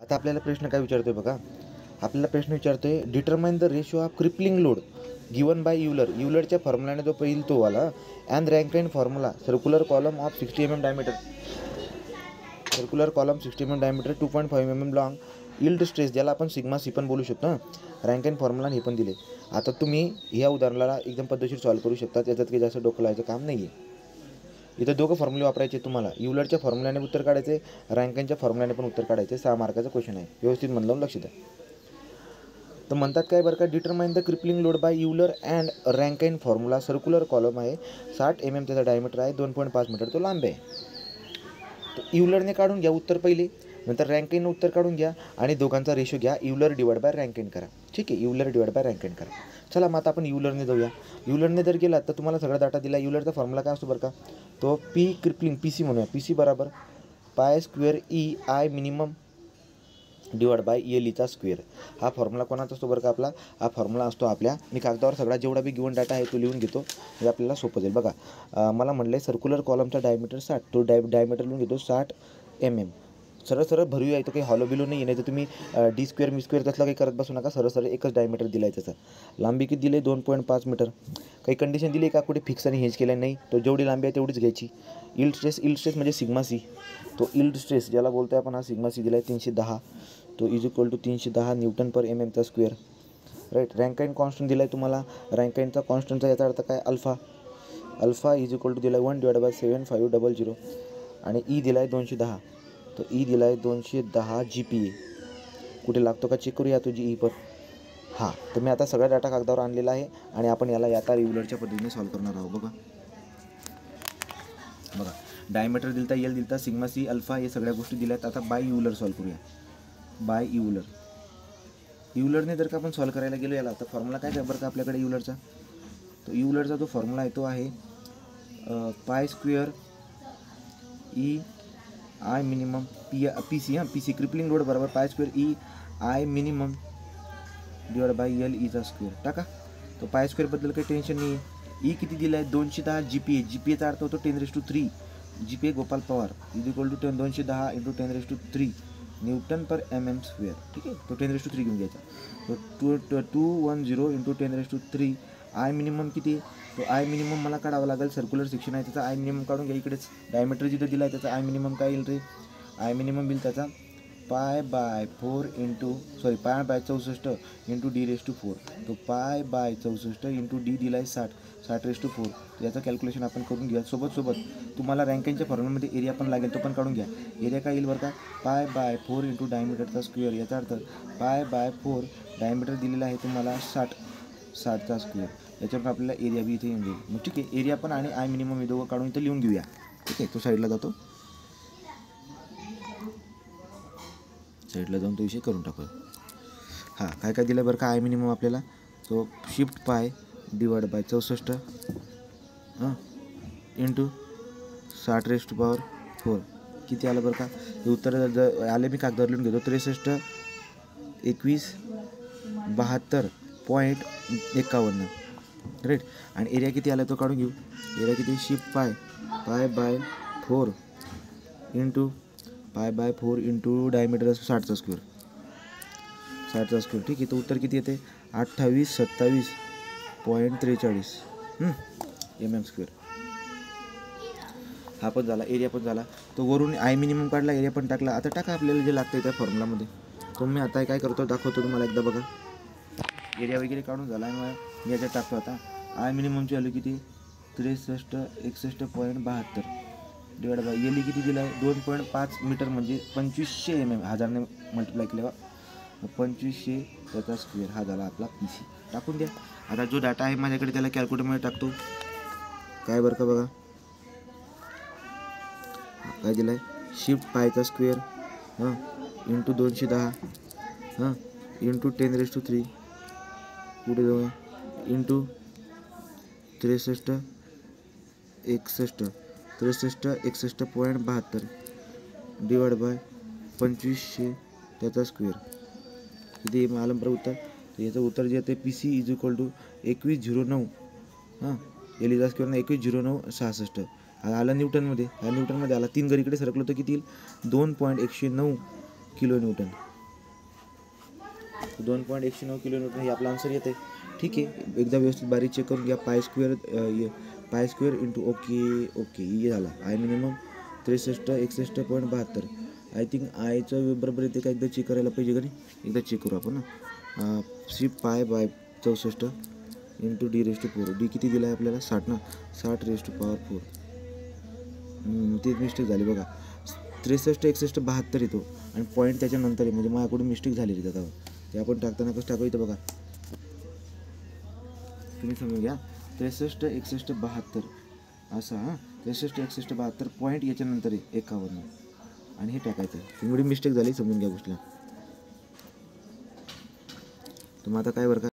आता आपल्याला प्रश्न काय विचारतोय बघा, आपल्याला प्रश्न विचारतोय determine the ratio of crippling load given by Euler. युलरच्या फॉर्म्युलाने जो पहिल तो वाला and Rankine formula circular column of 60 mm diameter, circular column 60 mm diameter 2.5 mm long, yield stress ज्याला आपण सिग्मा सी पण बोलू शकतो, रँकाइन फॉर्म्युला हे पण दिले. आता तुम्ही ह्या उदाहरणाला एकदम पद्धतशीर सॉल्व्ह करू शकता, त्याच्यात काही जास्त डोकं लावायचं काम नाही आहे. इथं दोघं फॉर्म्युले वापरायचे तुम्हाला, युलरच्या फॉर्म्युल्याने उत्तर काढायचे, रँकाइनच्या फॉर्म्युल्याने पण उत्तर काढायचे. 6 मार्काचा क्वेश्चन आहे, व्यवस्थित मन लावून लक्ष द्या. तर म्हणतात काय बरं का, determine the crippling load by Euler and Rankine formula circular column आहे, 60 mm त्याचा डायमीटर आहे, 2.5 मीटर तो लांब आहे. तर युलरने काढून घ्या उत्तर पहिले, नंतर रँकाइन उत्तर काढून घ्या आणि दोघांचा रेशो घ्या, युलर डिवाइड बाय रँकाइन करा. ठीक आहे, युलर डिवाइड बाय रँकाइन करा. चला मग आता आपण युलरने जाऊया. युलरने जर गेला तर तुम्हाला सगळा डाटा दिला. युलरचा फॉर्म्युला काय असतो बरं का, तो पी क्रिपलिंग पी सी म्हणूया, पी सी बराबर पाय square E I minimum divide by L ईचा स्क्वेअर. हा फॉर्म्युला कोणाचा असतो बरं का आपला, हा फॉर्म्युला असतो आपल्या, मी कागदावर सगळा जेवढा बी गिवन डाटा आहे तो लिहून घेतो, हे आपल्याला सोपं जाईल. बघा मला म्हटलं आहे सर्क्युलर कॉलमचा डायमीटर 60, तो डायमीटर लिहून घेतो 60 mm. सरळ सरळ भरूया, इथं काही हॉलो बिलो नाही आहे, नाही तर तुम्ही डी स्क्वेअर मी स्क्वेअर तसलं काही करत बसू नका. सरळ सरळ एकच डायमीटर दिला आहे त्याचा. लांबी किती दिली आहे 2.5 मीटर. काही कंडिशन दिली आहे का, कुठे फिक्स आणि हेंज केलं नाही, तो जेवढी लांबी आहे तेवढीच घ्यायची. यील्ड स्ट्रेस म्हणजे सिग्मा सी, तो यील्ड स्ट्रेस ज्याला बोलतो आहे आपण, हा सिग्मा सी दिला आहे 310, तो is equal to 310 newton per mm चा स्क्वेअर. राईट. रँकाइन कॉन्स्टंट दिला आहे तुम्हाला, रँकाइनचा कॉन्स्टंटचा याचा अर्थ काय, alpha. Alpha is equal to दिला आहे 1/7500 आणि ई दिला आहे 210, तो ई दिला आहे 210 GPa. कुठे लागतो का चेक करूया तुझी ई पर. हां, तर मी आता सगळा डाटा कागदावर आणलेला आहे आणि आपण याला आता युलरच्या पद्धतीने सॉल्व्ह करणार आहोत. बघा डायमीटर दिलता, एल दिलता, सिग्मा सी, अल्फा, हे सगळ्या गोष्टी दिल्यात. आता बाय युलर सॉल्व्ह करूया. बाय युलरने जर का आपण सॉल्व्ह करायला गेलो याला, तर फॉर्म्युला काय काय बरं का आपल्याकडे युलरचा, तो युलरचा जो फॉर्म्युला आहे तो आहे pi square E I minimum P C crippling load बरोबर pi square E I minimum divide by L ईचा स्क्वेअर. टाका. तो पाय स्क्वेअरबद्दल काही टेन्शन नाही आहे. ई किती दिला आहे 210 GPa. GPaचा अर्थ होतो 10³ GPa Gopal Pawar is equal to 210 × 10³ newton per mm square. ठीक आहे, तो 10³ घेऊन घ्यायचा. तो 210 × 10³ आय मिनिमम किती, तो आय मिनिमम मला काढावा लागेल, सर्क्युलर सेक्शन आहे त्याचा आय मिनिमम काढून घ्या. इकडेच डायमीटर जिथं दिला आहे त्याचा आय मिनिमम काय येईल रे, आय मिनिमम बिल त्याचा पाय बाय 64 × d⁴. तो पाय बाय 64 × d दिला आहे 60 याचं कॅल्क्युलेशन आपण करून घ्या. सोबत तुम्हाला रँकाइनच्या फॉर्म्युलामध्ये एरिया पण लागेल, तो पण काढून घ्या. एरिया काय येईल बरं का, पाय बाय 4 × डायमीटरचा स्क्वेअर. याचा अर्थ पाय बाय 4 डायमीटर दिलेला आहे तुम्हाला 60चा स्क्वेअर. याच्यावर आपल्याला एरिया बी इथे येऊन जाईल. मग ठीक आहे, एरिया पण आणि आय मिनिमम हे दोघं काढून इथं लिहून घेऊया. ठीक आहे, तो साईडला जातो, साईडला जाऊन तो विषय करून टाकू. हां, काय काय दिलं बरं का आय मिनिमम आपल्याला, तो shift pi divide by 64 into 60⁴ किती आलं बरं का, हे उत्तर जर आले मी कागदावर लिहून घेतो 63 21 72.51. राईट. आणि एरिया किती आला तो काढून घेऊ. एरिया किती, shift pi by 4 into diameter 60चा स्क्वेअर. ठीक आहे, तो उत्तर किती येते 2827.43 mm स्क्वेअर. हा पण झाला, एरिया पण झाला. तो वरून आय मिनिमम काढला, एरिया पण टाकला. आता टाका आपल्याला जे लागतं त्या फॉर्म्युलामध्ये. तो मी आता काय करतो दाखवतो तुम्हाला एकदा. बघा एरिया वगैरे काढून झाला आहे, मी याच्यात टाकतो. आता आय मिनिममची व्हॅल्यू किती 6361.72 डिवाइड बाय एल किती दिला आहे 2.5 मीटर म्हणजे 2500 mm, हजारने मल्टिप्लाय केल्यावर 2500 त्याचा स्क्वेअर. हा झाला आपला पी सी. टाकून द्या. आता जो डाटा आहे माझ्याकडे त्याला कॅल्क्युलेटरमध्ये टाकतो. काय बरं का बघा काय दिलं आहे, शिफ्ट पायचा स्क्वेअर इंटू 210 इंटू 10³ पुढे जाऊ इंटू 6361.72 डिवाइड बाय 2500 त्याचा स्क्वेअर. किती आलं बरं उत्तर. तर याचं उत्तर जे येते P C is equal to 2109 एलिजा स्क्वेअरनं 210966 आला न्यूटनमध्ये. न्यूटनमध्ये आला. 3 घरीकडे सरकलो तर किती येईल 2.109 किलो न्यूटन. 2.109 किलोमीटर हे आपलं आन्सर येते. ठीक आहे, एकदा व्यवस्थित बारीक चेक करून घ्या. पाय स्क्वेअर इंटू ओके ये झाला. I minimum 63, 61.72. आय थिंक आयचं बरोबर येते का, एकदा चेक करायला पाहिजे घरी. एकदा चेक करू आपण ना. Pi by 64 into D⁴. D किती दिला आहे आपल्याला? 60 ना. 60⁴. ते मिस्टेक झाली बघा. 63, 61, 72 येतो आणि पॉईंट त्याच्यानंतर आहे, म्हणजे माझ्याकडून मिस्टेक झालेली त्याचा. ते आपण टाकताना कसं टाकायचं बघा, तुम्ही समजून घ्या. 63, 61, 72 असा. 63, 61, 72 पॉईंट याच्यानंतर आहे 51 आणि हे टाकायचं. एवढी मिस्टेक झाली, समजून घ्या गोष्टीला. तर मग आता काय बरं का,